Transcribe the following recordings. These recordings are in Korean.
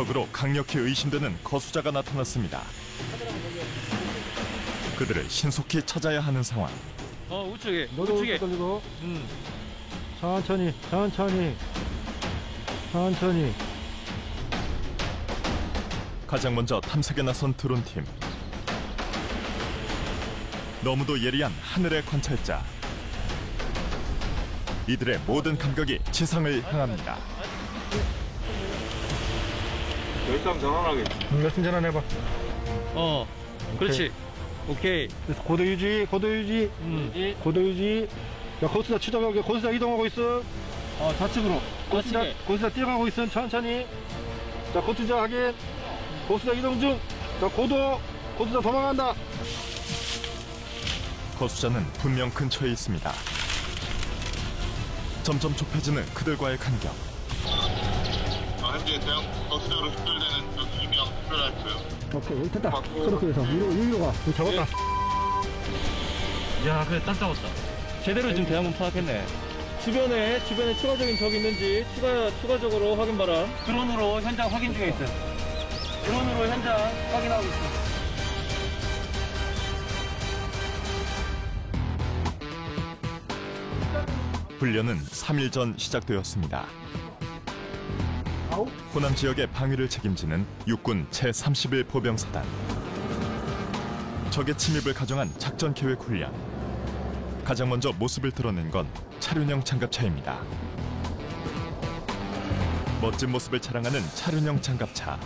적으로 강력히 의심되는 거수자가 나타났습니다. 그들을 신속히 찾아야 하는 상황. 우측에. 돌리고. 천천히. 가장 먼저 탐색에 나선 드론팀. 너무도 예리한 하늘의 관찰자. 이들의 모든 감각이 지상을 향합니다. 열상 전환하게. 열심 전환해봐. 그렇지. 오케이. 고도 유지. 야, 고수자 추적하게. 고수자 이동하고 있어. 좌측으로. 고수자 뛰어가고 있어. 천천히. 자, 고수자 확인. 고수자 이동 중. 자, 고수자 도망간다. 거수자는 분명 근처에 있습니다. 점점 좁혀지는 그들과의 간격. 현재 대형 거수자로 식별되는 저 2명 식별했어요. 오케이, 여기 됐다. 그렇게 해서 위로 가. 여기 잡았다. 야, 그래, 딱 잡았다. 제대로 지금 대상은 파악했네. 주변에 추가적인 적이 있는지 추가적으로 확인 바람. 드론으로 현장 확인 중에 있어요. 드론으로 현장 확인하고 있어요. 훈련은 3일 전 시작되었습니다. 호남 지역의 방위를 책임지는 육군 제31 보병사단. 적의 침입을 가정한 작전 계획 훈련. 가장 먼저 모습을 드러낸 건 차륜형 장갑차입니다. 멋진 모습을 자랑하는 차륜형 장갑차.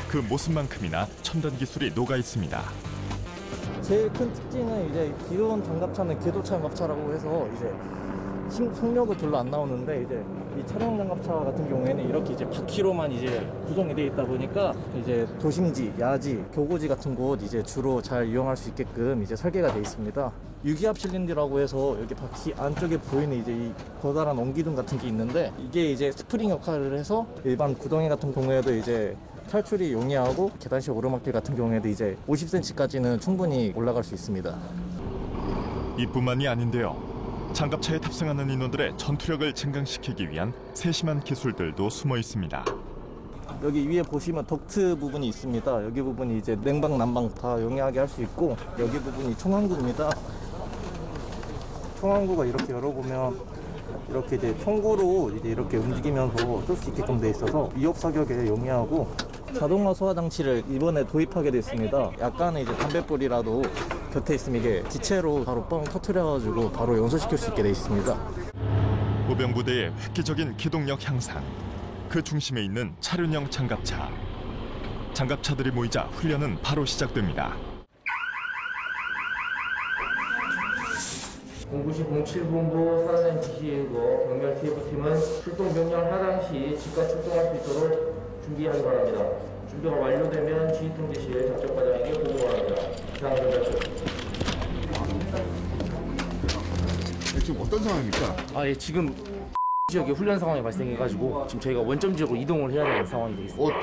그 모습만큼이나 첨단 기술이 녹아 있습니다. 제일 큰 특징은 이제 기존 장갑차는 궤도 장갑차라고 해서 이제 속력은 별로 안 나오는데 이제 이 차량 장갑차 같은 경우에는 이렇게 이제 바퀴로만 이제 구성이 되어 있다 보니까 이제 도심지, 야지, 교고지 같은 곳 이제 주로 잘 이용할 수 있게끔 이제 설계가 되어 있습니다. 유기압 실린더라고 해서 여기 바퀴 안쪽에 보이는 이제 이 커다란 온기둥 같은 게 있는데 이게 이제 스프링 역할을 해서 일반 구덩이 같은 경우에도 이제 탈출이 용이하고 계단식 오르막길 같은 경우에도 이제 50cm까지는 충분히 올라갈 수 있습니다. 이뿐만이 아닌데요. 장갑차에 탑승하는 인원들의 전투력을 증강시키기 위한 세심한 기술들도 숨어 있습니다. 여기 위에 보시면 덕트 부분이 있습니다. 여기 부분이 이제 냉방, 난방 다 용이하게 할 수 있고 여기 부분이 총항구입니다. 총항구가 이렇게 열어보면 이렇게 이제 총구로 이제 이렇게 움직이면서 쏠 수 있게끔 돼 있어서 위협 사격에 용이하고 자동화 소화 장치를 이번에 도입하게 됐습니다. 약간의 이제 담뱃불이라도 곁에 있으면 이게 지체로 바로 뻥 터트려가지고 바로 연소시킬 수 있게 돼 있습니다. 보병부대의 획기적인 기동력 향상. 그 중심에 있는 차륜형 장갑차. 장갑차들이 모이자 훈련은 바로 시작됩니다. 09시 07본부 사단장 지시인고 경멸 TF팀은 출동 명령 하당 시 즉각 출동할 수 있도록 준비하기 바랍니다. 준비가 완료되면 지휘 통제 시 작전과장에게 보고 바랍니다. 이상 전달입니다. 지금 어떤 상황입니까? 예, 지금 지역에 훈련 상황이 발생해가지고 지금 저희가 원점 지역으로 이동을 해야 되는 상황이 되어 있습니다.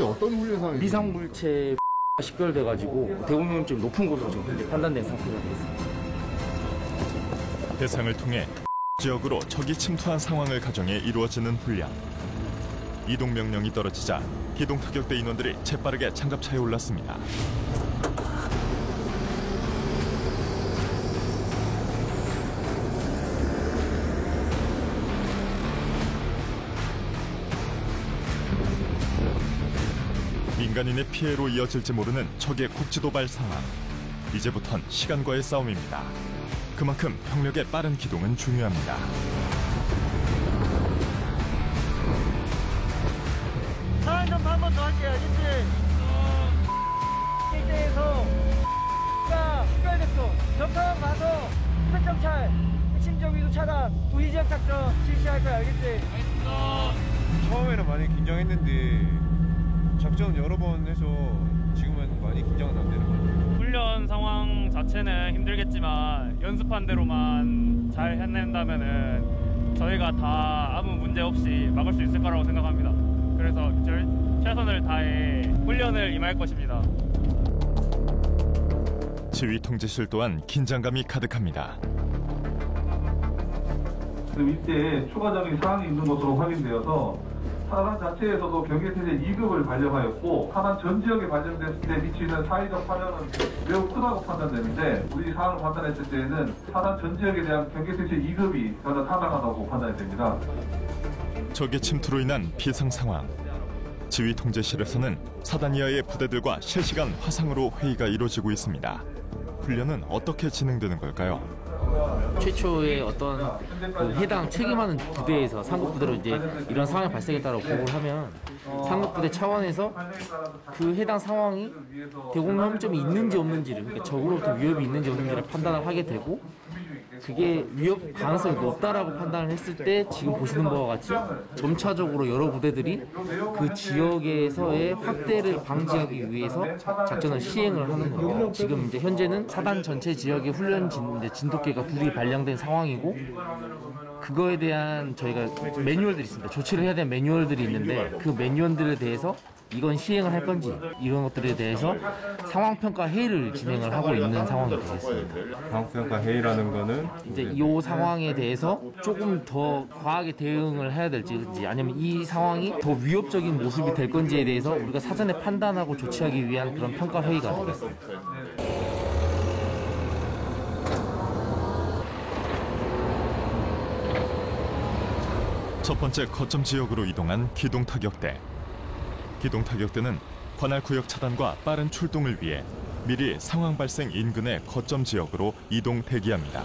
어떤 훈련 상황이 미상물체 식별돼가지고 대공격률 좀 높은 곳으로 지금 현재 판단된 상태가 되어 있습니다. 대상을 통해 지역으로 적이 침투한 상황을 가정해 이루어지는 훈련. 이동 명령이 떨어지자 기동 타격대 인원들이 재빠르게 장갑차에 올랐습니다. 민간인의 피해로 이어질지 모르는 적의 국지도발 상황. 이제부턴 시간과의 싸움입니다. 그만큼 병력의 빠른 기동은 중요합니다. 상황 점프 한 번 더 할게요. 일대에서 가 식별됐어. 적상 가서 후배정찰, 핵심적 위도 차단, 우회지역 작전 실시할 거야. 알겠지? 알겠습니다. 처음에는 많이 긴장했는데 작전 여러 번 해서 지금은 많이 긴장은 안 되는 것 같아요. 훈련 상황 자체는 힘들겠지만 연습한 대로만 잘 해낸다면은 저희가 다 아무 문제 없이 막을 수 있을 거라고 생각합니다. 그래서 최선을 다해 훈련을 임할 것입니다. 지휘 통제실 또한 긴장감이 가득합니다. 이때 추가적인 사항이 있는 것으로 확인되어서 사단 자체에서도 경계태세 2급을 발령하였고 사단 전 지역에 발령됐을 때 미치는 사회적 파장은 매우 크다고 판단되는데 우리 사안을 판단했을 때에는 사단 전 지역에 대한 경계태세 2급이 저는 타당하다고 판단이 됩니다. 적의 침투로 인한 비상 상황. 지휘 통제실에서는 사단 이하의 부대들과 실시간 화상으로 회의가 이루어지고 있습니다. 훈련은 어떻게 진행되는 걸까요? 최초의 어떤 그 해당 책임하는 부대에서 상급 부대로 이제 이런 상황이 발생했다고 보고를 하면 상급 부대 차원에서 그 해당 상황이 대공협점이 있는지 없는지를, 그러니까 적으로부터 위협이 있는지 없는지를 판단을 하게 되고, 그게 위협 가능성이 높다라고 판단을 했을 때 지금 보시는 바와 같이 점차적으로 여러 부대들이 그 지역에서의 확대를 방지하기 위해서 작전을 시행을 하는 겁니다. 지금 이제 현재는 사단 전체 지역의 훈련 진돗개가 둘이 발령된 상황이고, 그거에 대한 저희가 매뉴얼들이 있습니다. 조치를 해야 되는 매뉴얼들이 있는데 그 매뉴얼들에 대해서 이건 시행을 할 건지 이런 것들에 대해서 상황평가 회의를 진행을 하고 있는 상황이 되겠습니다. 상황평가 회의라는 거는 이제 이 상황에 대해서 조금 더 과하게 대응을 해야 될지 아니면 이 상황이 더 위협적인 모습이 될 건지에 대해서 우리가 사전에 판단하고 조치하기 위한 그런 평가 회의가 되겠습니다. 첫 번째 거점 지역으로 이동한 기동타격대. 기동타격대는 관할 구역 차단과 빠른 출동을 위해 미리 상황 발생 인근의 거점 지역으로 이동 대기합니다.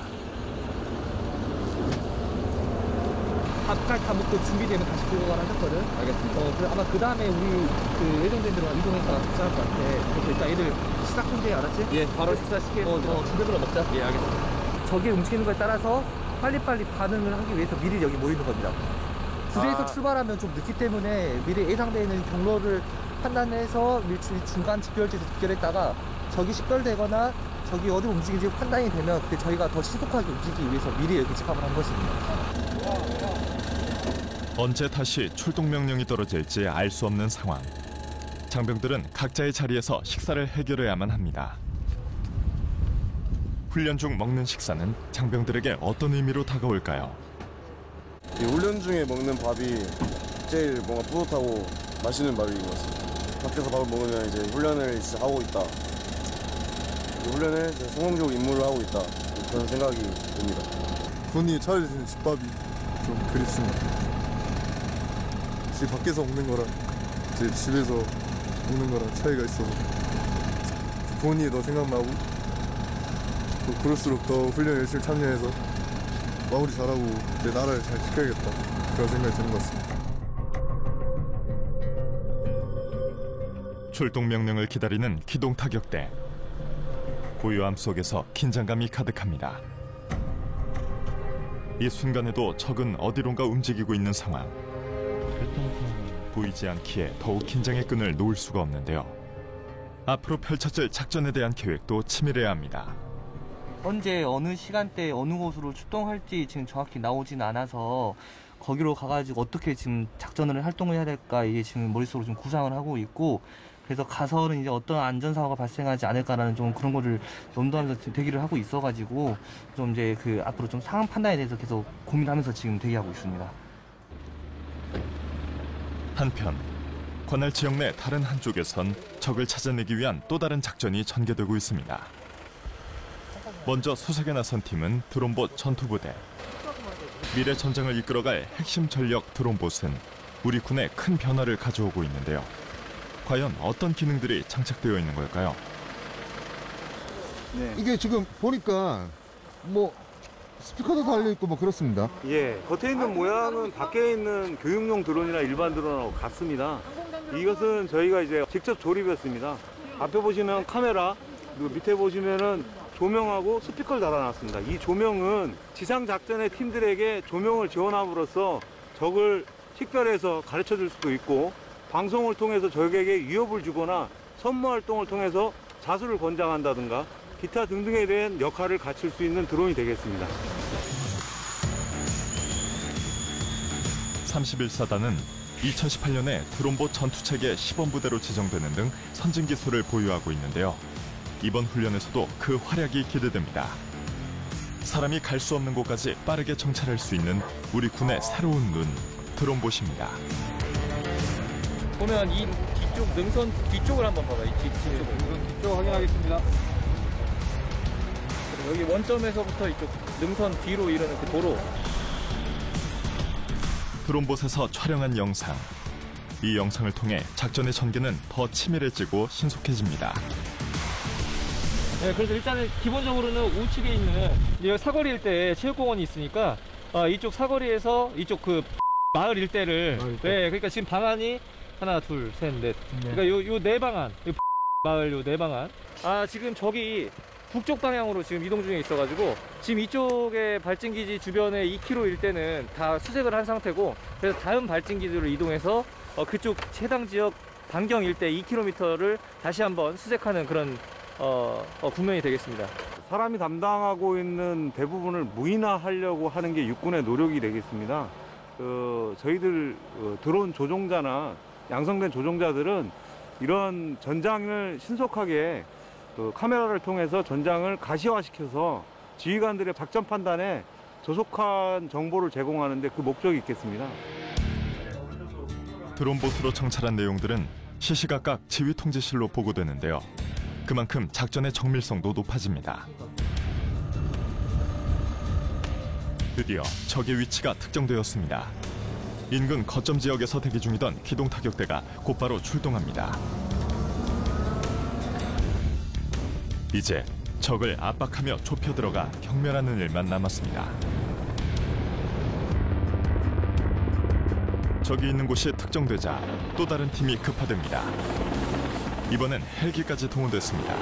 앞갈 다목도 준비되면 다시 보고가 하셨거든. 알겠습니다. 아마 그 다음에 우리 그 예정된 대로 이동해서 식사할 것 같아. 그래서 일단 애들 식사 통제 알았지? 예, 바로 식사 시키겠습니다. 준비로 먹자. 예, 알겠습니다. 적이 움직이는 거에 따라서 빨리빨리 반응을 하기 위해서 미리 여기 모이는 겁니다. 부대에서 출발하면 좀 늦기 때문에 미리 예상되어 있는 경로를 판단해서 중간 집결지에서 집결했다가 적이 식별되거나 적이 어디로 움직이는지 판단이 되면 그때 저희가 더 신속하게 움직이기 위해서 미리 여기 집합을 한 것입니다. 언제 다시 출동 명령이 떨어질지 알 수 없는 상황. 장병들은 각자의 자리에서 식사를 해결해야만 합니다. 훈련 중 먹는 식사는 장병들에게 어떤 의미로 다가올까요? 훈련 중에 먹는 밥이 제일 뭔가 뿌듯하고 맛있는 밥인 것 같습니다. 밖에서 밥을 먹으면 이제 훈련을 진짜 하고 있다. 훈련을 성공적으로 임무를 하고 있다. 그런 생각이 듭니다. 군이 차려주는 집밥이 좀 그립습니다. 집 밖에서 먹는 거랑 제 집에서 먹는 거랑 차이가 있어서 부모님이 더 생각나고 또 그럴수록 더 훈련 열심히 참여해서 마무리 잘하고 내 나라를 잘 지켜야겠다 그런 생각이 드는 것 같습니다. 출동 명령을 기다리는 기동타격대. 고요함 속에서 긴장감이 가득합니다. 이 순간에도 적은 어디론가 움직이고 있는 상황. 보이지 않기에 더욱 긴장의 끈을 놓을 수가 없는데요. 앞으로 펼쳐질 작전에 대한 계획도 치밀해야 합니다. 언제 어느 시간대 어느 곳으로 출동할지 지금 정확히 나오진 않아서 거기로 가가지고 어떻게 지금 작전을 활동을 해야 될까 이게 지금 머릿속으로 좀 구상을 하고 있고, 그래서 가서는 이제 어떤 안전사고가 발생하지 않을까라는 좀 그런 거를 염두하면서 대기를 하고 있어가지고 좀 이제 그 앞으로 좀 상황 판단에 대해서 계속 고민하면서 지금 대기하고 있습니다. 한편 관할 지역 내 다른 한쪽에선 적을 찾아내기 위한 또 다른 작전이 전개되고 있습니다. 먼저 수색에 나선 팀은 드론봇 전투부대. 미래 전장을 이끌어갈 핵심 전력 드론봇은 우리 군에 큰 변화를 가져오고 있는데요. 과연 어떤 기능들이 장착되어 있는 걸까요? 네. 이게 지금 보니까 뭐 스피커도 달려있고 뭐 그렇습니다. 예, 겉에 있는 모양은 밖에 있는 교육용 드론이나 일반 드론하고 같습니다. 이것은 저희가 이제 직접 조립했습니다. 앞에 보시면 카메라, 그리고 밑에 보시면은 조명하고 스피커를 달아놨습니다. 이 조명은 지상 작전의 팀들에게 조명을 지원함으로써 적을 식별해서 가르쳐 줄 수도 있고, 방송을 통해서 적에게 위협을 주거나 선모 활동을 통해서 자수를 권장한다든가 기타 등등에 대한 역할을 갖출 수 있는 드론이 되겠습니다. 31사단은 2018년에 드론봇 전투체계 시범부대로 지정되는 등 선진 기술을 보유하고 있는데요. 이번 훈련에서도 그 활약이 기대됩니다. 사람이 갈 수 없는 곳까지 빠르게 정찰할 수 있는 우리 군의 새로운 눈, 드론봇입니다. 보면 이 뒤쪽 능선 뒤쪽을 한번 봐봐요. 이 뒤쪽 확인하겠습니다. 여기 원점에서부터 이쪽 능선 뒤로 이르는 그 도로. 드론봇에서 촬영한 영상. 이 영상을 통해 작전의 전개는 더 치밀해지고 신속해집니다. 네, 그래서 일단은 기본적으로는 우측에 있는 여기 사거리 일대에 체육공원이 있으니까 이쪽 사거리에서 이쪽 그 마을 일대를 네, 그러니까 지금 방안이 하나, 둘, 셋, 넷. 그러니까 요 네 방안, 마을 요 네 방안. 지금 저기 북쪽 방향으로 지금 이동 중에 있어가지고 지금 이쪽에 발진기지 주변에 2km 일대는 다 수색을 한 상태고, 그래서 다음 발진기지로 이동해서 그쪽 해당 지역 반경 일대 2km를 다시 한번 수색하는 그런 국면이 되겠습니다. 사람이 담당하고 있는 대부분을 무인화하려고 하는 게 육군의 노력이 되겠습니다. 저희들 드론 조종자나 양성된 조종자들은 이런 전장을 신속하게 카메라를 통해서 전장을 가시화시켜서 지휘관들의 작전 판단에 조속한 정보를 제공하는 데 그 목적이 있겠습니다. 드론봇으로 정찰한 내용들은 시시각각 지휘 통제실로 보고되는데요. 그만큼 작전의 정밀성도 높아집니다. 드디어 적의 위치가 특정되었습니다. 인근 거점 지역에서 대기 중이던 기동 타격대가 곧바로 출동합니다. 이제 적을 압박하며 좁혀 들어가 경멸하는 일만 남았습니다. 적이 있는 곳이 특정되자 또 다른 팀이 급파됩니다. 이번엔 헬기까지 동원됐습니다.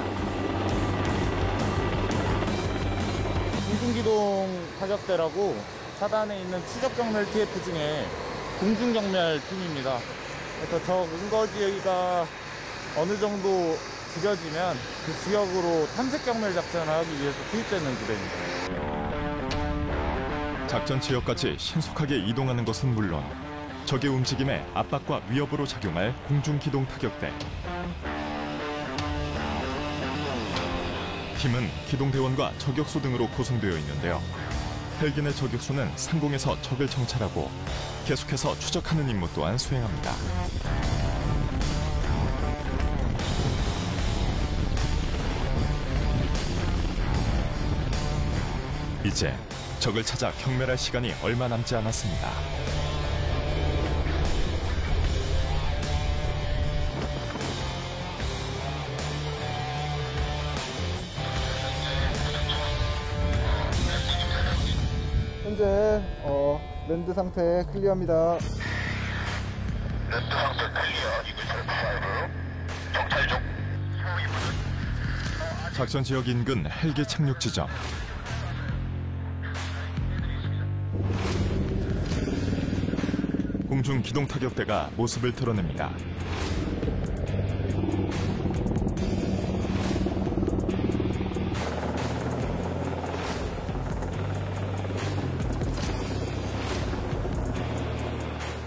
공중기동 타격대라고 사단에 있는 추적경멸 TF 중에 공중경멸팀입니다. 그래서 적 근거지가 어느 정도 줄여지면 그 지역으로 탐색경멸 작전을 하기 위해서 투입되는 부대입니다. 작전 지역까지 신속하게 이동하는 것은 물론 적의 움직임에 압박과 위협으로 작용할 공중기동 타격대. 팀은 기동대원과 저격수 등으로 구성되어 있는데요. 헬기 내 저격수는 상공에서 적을 정찰하고 계속해서 추적하는 임무 또한 수행합니다. 이제 적을 찾아 경멸할 시간이 얼마 남지 않았습니다. 현재 랜드 상태 클리어입니다. 랜드 상태 클리어. 이글 5. 정찰 중. 작전 지역 인근 헬기 착륙 지점. 공중 기동 타격대가 모습을 드러냅니다.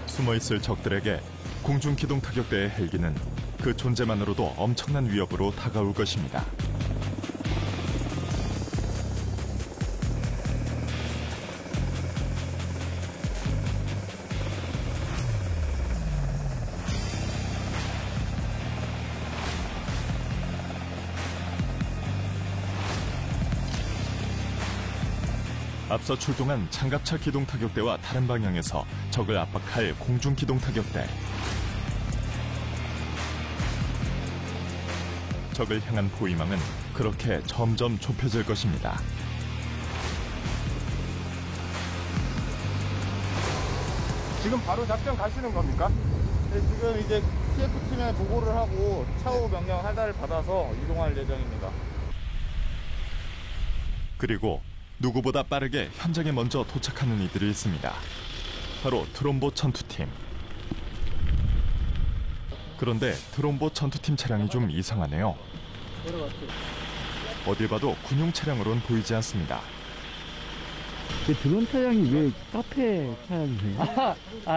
숨어있을 적들에게 공중 기동 타격대의 헬기는 그 존재만으로도 엄청난 위협으로 다가올 것입니다. 앞서 출동한 장갑차 기동 타격대와 다른 방향에서 적을 압박할 공중 기동 타격대. 적을 향한 포위망은 그렇게 점점 좁혀질 것입니다. 지금 바로 작전 가시는 겁니까? 네, 지금 이제 TF팀에 보고를 하고 차후 명령 하달을 받아서 이동할 예정입니다. 그리고 누구보다 빠르게 현장에 먼저 도착하는 이들이 있습니다. 바로 드론봇 전투팀. 그런데 드론봇 전투팀 차량이 좀 이상하네요. 어딜 봐도 군용 차량으로는 보이지 않습니다. 드론 차량이 왜 카페 차량이세요?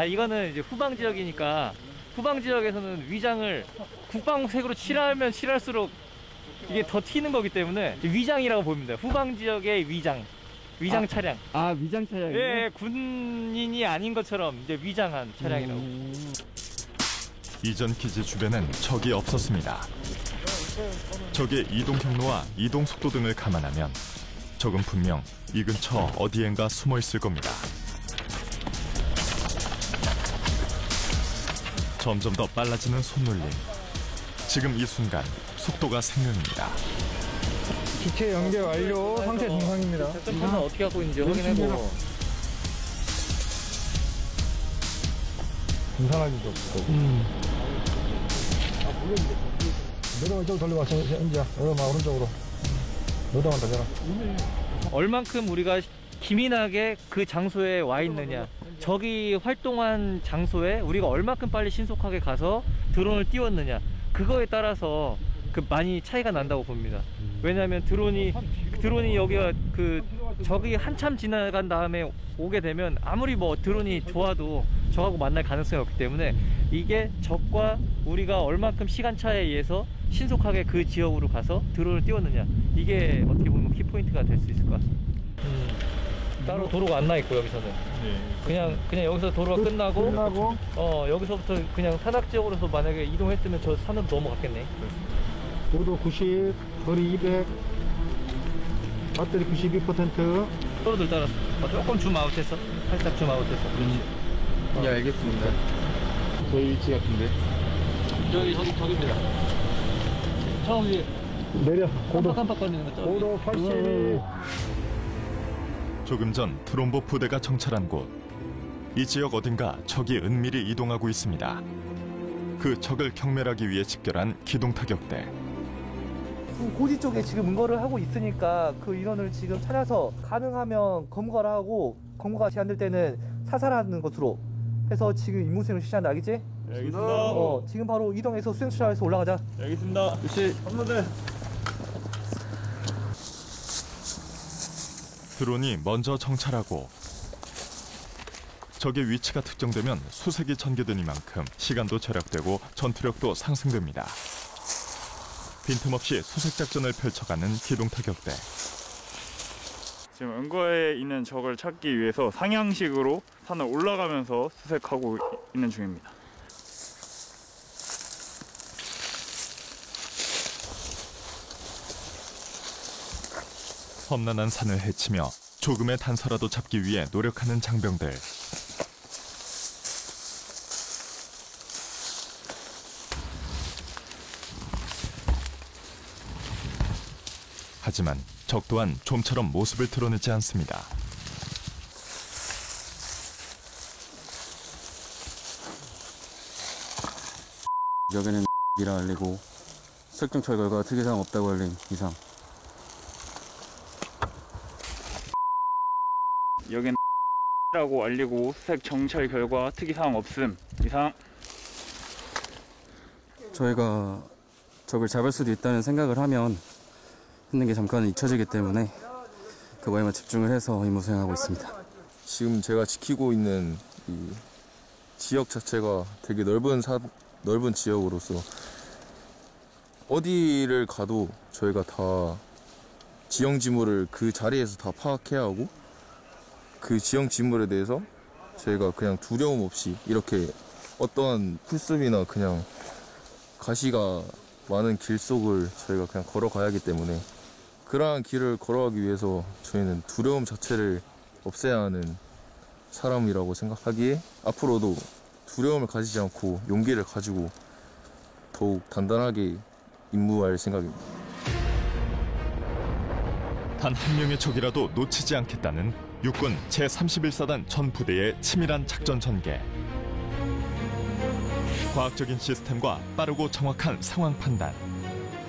이거는 이제 후방 지역이니까 후방 지역에서는 위장을 국방색으로 칠하면 칠할수록 이게 더 튀는 거기 때문에 위장이라고 봅니다. 후방 지역의 위장 차량. 위장 차량이요? 예, 군인이 아닌 것처럼 이제 위장한 차량이라고. 이전 기지 주변엔 적이 없었습니다. 적의 이동 경로와 이동 속도 등을 감안하면 적은 분명 이 근처 어디엔가 숨어 있을 겁니다. 점점 더 빨라지는 손놀림. 지금 이 순간 속도가 생명입니다. 기체 연결 완료. 상태 정상입니다. 작전판은 어떻게 하고 있는지 확인해보고. 이상하기도 없고. 내려가 이쪽 돌려봐. 이제 오른쪽 오른쪽으로. 너다만 더 얼만큼 우리가 기민하게 그 장소에 와 있느냐, 적이 활동한 장소에 우리가 얼만큼 빨리 신속하게 가서 드론을 띄웠느냐, 그거에 따라서 많이 차이가 난다고 봅니다. 왜냐하면 드론이 여기가 적이 한참 지나간 다음에 오게 되면 아무리 뭐 드론이 좋아도 적하고 만날 가능성이 없기 때문에 이게 적과 우리가 얼만큼 시간차에 의해서 신속하게 그 지역으로 가서 드론을 띄웠느냐, 이게 어떻게 보면 키포인트가 될 수 있을 것 같습니다. 따로 도로가 안 나 있고 여기서는 그냥 여기서 도로가 끝나고 여기서부터 그냥 산악 지역으로서 만약에 이동했으면 저 산으로 넘어갔겠네. 고도 90, 거리 200, 배터리 92%. 서로들 따라서 조금 줌아웃해서, 살짝 줌아웃해서. 그렇지. 예, 알겠습니다. 저희 위치 같은데. 저기입니다. 처음에 내려. 고도 깜빡거리는 거. 고도 82. 조금 전 트롬보 부대가 정찰한 곳. 이 지역 어딘가 적이 은밀히 이동하고 있습니다. 그 적을 경멸하기 위해 집결한 기동타격대. 고지 쪽에 지금 응거를 하고 있으니까 그 인원을 지금 찾아서 가능하면 검거를 하고, 검거가 안 될 때는 사살하는 것으로 해서 지금 임무 수행을 실시한다. 알겠지? 알겠습니다. 지금 바로 이동해서 수행 수사해서 올라가자. 알겠습니다. 그렇지. 선수들. 드론이 먼저 정찰하고 적의 위치가 특정되면 수색이 전개되니만큼 시간도 절약되고 전투력도 상승됩니다. 빈틈없이 수색 작전을 펼쳐가는 기동타격대. 지금 은거에 있는 적을 찾기 위해서 상향식으로 산을 올라가면서 수색하고 있는 중입니다. 험난한 산을 헤치며 조금의 단서라도 잡기 위해 노력하는 장병들. 하지만 적 또한 좀처럼 모습을 드러내지 않습니다. 여기는 이라 알리고 설정철 결과 특이사항 없다고 알림 이상. 여긴 라고 알리고 수색 정찰 결과 특이사항 없음 이상. 저희가 적을 잡을 수도 있다는 생각을 하면 했는 게 잠깐은 잊혀지기 때문에 그거에만 집중을 해서 임무 수행하고 있습니다. 지금 제가 지키고 있는 이 지역 자체가 되게 넓은 지역으로서 어디를 가도 저희가 다 지형 지물을 그 자리에서 다 파악해야 하고, 그 지형 지물에 대해서 저희가 그냥 두려움 없이 이렇게 어떠한 풀숲이나 그냥 가시가 많은 길 속을 저희가 그냥 걸어가야 하기 때문에, 그러한 길을 걸어가기 위해서 저희는 두려움 자체를 없애야 하는 사람이라고 생각하기에 앞으로도 두려움을 가지지 않고 용기를 가지고 더욱 단단하게 임무할 생각입니다. 단 한 명의 적이라도 놓치지 않겠다는 육군 제31사단 전 부대의 치밀한 작전 전개. 과학적인 시스템과 빠르고 정확한 상황 판단.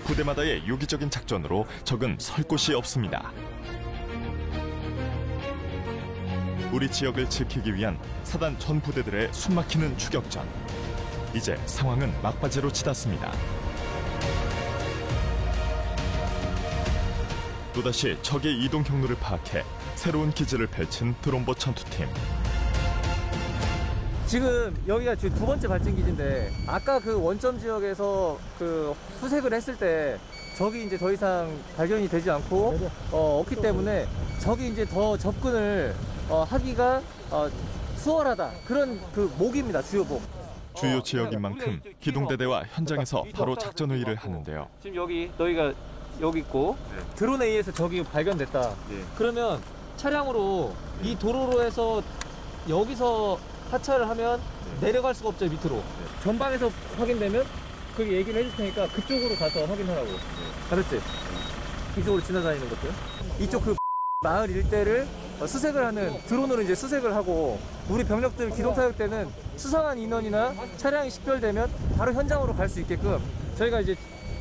부대마다의 유기적인 작전으로 적은 설 곳이 없습니다. 우리 지역을 지키기 위한 사단 전 부대들의 숨막히는 추격전. 이제 상황은 막바지로 치닫습니다. 또다시 적의 이동 경로를 파악해 새로운 기지를 펼친 드론보 전투팀. 지금 여기가 지금 두 번째 발진 기지인데, 아까 그 원점 지역에서 그 수색을 했을 때 적이 이제 더 이상 발견이 되지 않고 없기 때문에 적이 이제 더 접근을 하기가 수월하다, 그런 그 목입니다. 주요 목. 주요 지역인 만큼 기동대대와 현장에서 바로 작전 회의를 하는데요. 지금 여기 너희가 여기 있고 드론에 의해서 적이 발견됐다. 그러면 차량으로 이 도로로 해서 여기서 하차를 하면 내려갈 수가 없죠, 밑으로. 전방에서 확인되면 그 얘기를 해줄 테니까 그쪽으로 가서 확인하라고. 알았지? 이쪽으로 지나다니는 것들. 이쪽 그 마을 일대를 수색을 하는 드론으로 이제 수색을 하고, 우리 병력들 기동 사격 때는 수상한 인원이나 차량이 식별되면 바로 현장으로 갈 수 있게끔 저희가 이제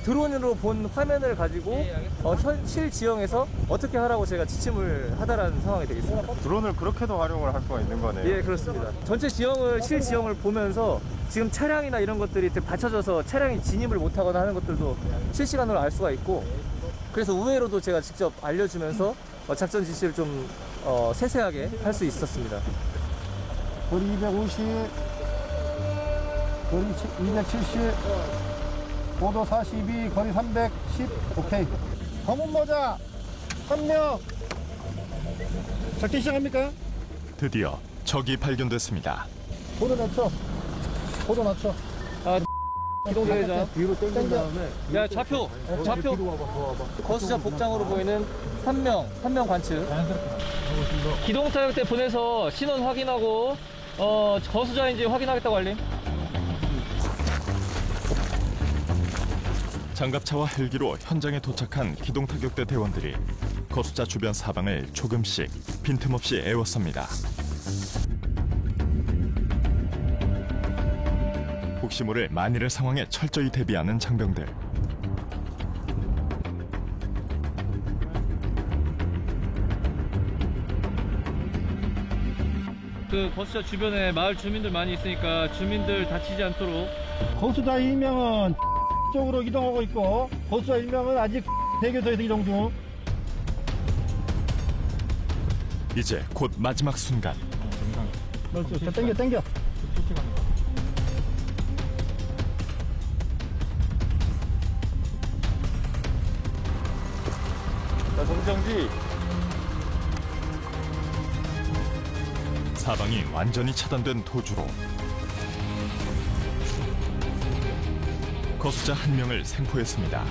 드론으로 본 화면을 가지고 실 지형에서 어떻게 하라고 제가 지침을 하다라는 상황이 되겠습니다. 드론을 그렇게도 활용을 할 수가 있는 거네요. 예, 그렇습니다. 전체 지형을, 실 지형을 보면서 지금 차량이나 이런 것들이 받쳐져서 차량이 진입을 못하거나 하는 것들도 실시간으로 알 수가 있고, 그래서 우회로도 제가 직접 알려주면서 작전 지시를 좀 세세하게 할 수 있었습니다. 거리 250, 거리 270, 고도 42, 거리 310, 오케이. 검은 모자 1명. 작전 시작합니까? 드디어 적이 발견됐습니다. 고도 낮춰. 고도 낮춰. 기동대회장 뒤로 당긴 다음에. 야, 좌표. 뒤로 와봐, 더 와봐. 거수자 복장으로 보이는 3명 관측. 기동사격 때 보내서 신원 확인하고 거수자인지 확인하겠다고 알림. 장갑차와 헬기로 현장에 도착한 기동타격대 대원들이 거수자 주변 사방을 조금씩 빈틈없이 에워쌉니다. 혹시 모를 만일의 상황에 철저히 대비하는 장병들. 그 거수자 주변에 마을 주민들 많이 있으니까 주민들 다치지 않도록. 거수자 1명은 쪽으로 이동하고 있고, 거수자 1명은 아직 대교도에서 이동 중. 이제 곧 마지막 순간. 자, 당겨. 자, 정정지. 사방이 완전히 차단된 도주로 거수자 1명을 생포했습니다.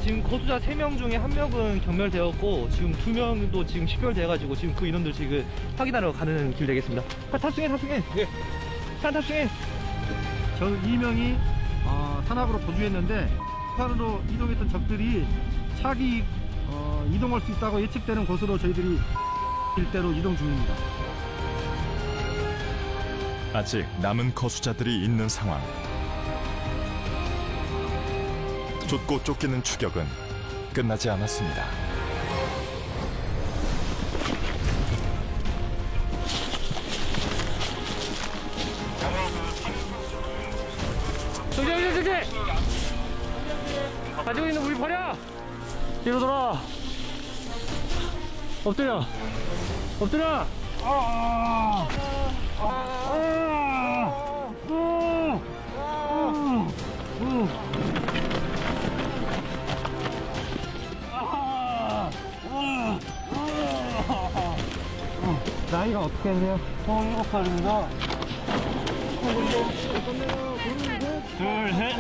지금 거수자 3명 중에 1명은 경멸되었고, 지금 2명도 지금 식별돼가지고 지금 그 인원들 지금 확인하러 가는 길 되겠습니다. 탑승해. 예. 탑승해. 저 2명이 산악으로 도주했는데, 산으로 이동했던 적들이 차기 이동할 수 있다고 예측되는 곳으로 저희들이 일대로 이동 중입니다. 아직 남은 거수자들이 있는 상황. 쫓고 쫓기는 추격은 끝나지 않았습니다. 저기! 가지고 있는 우리 버려! 뒤로 돌아! 엎드려! 나이가 어떻게 되세요? 27살입니다. 둘, 셋!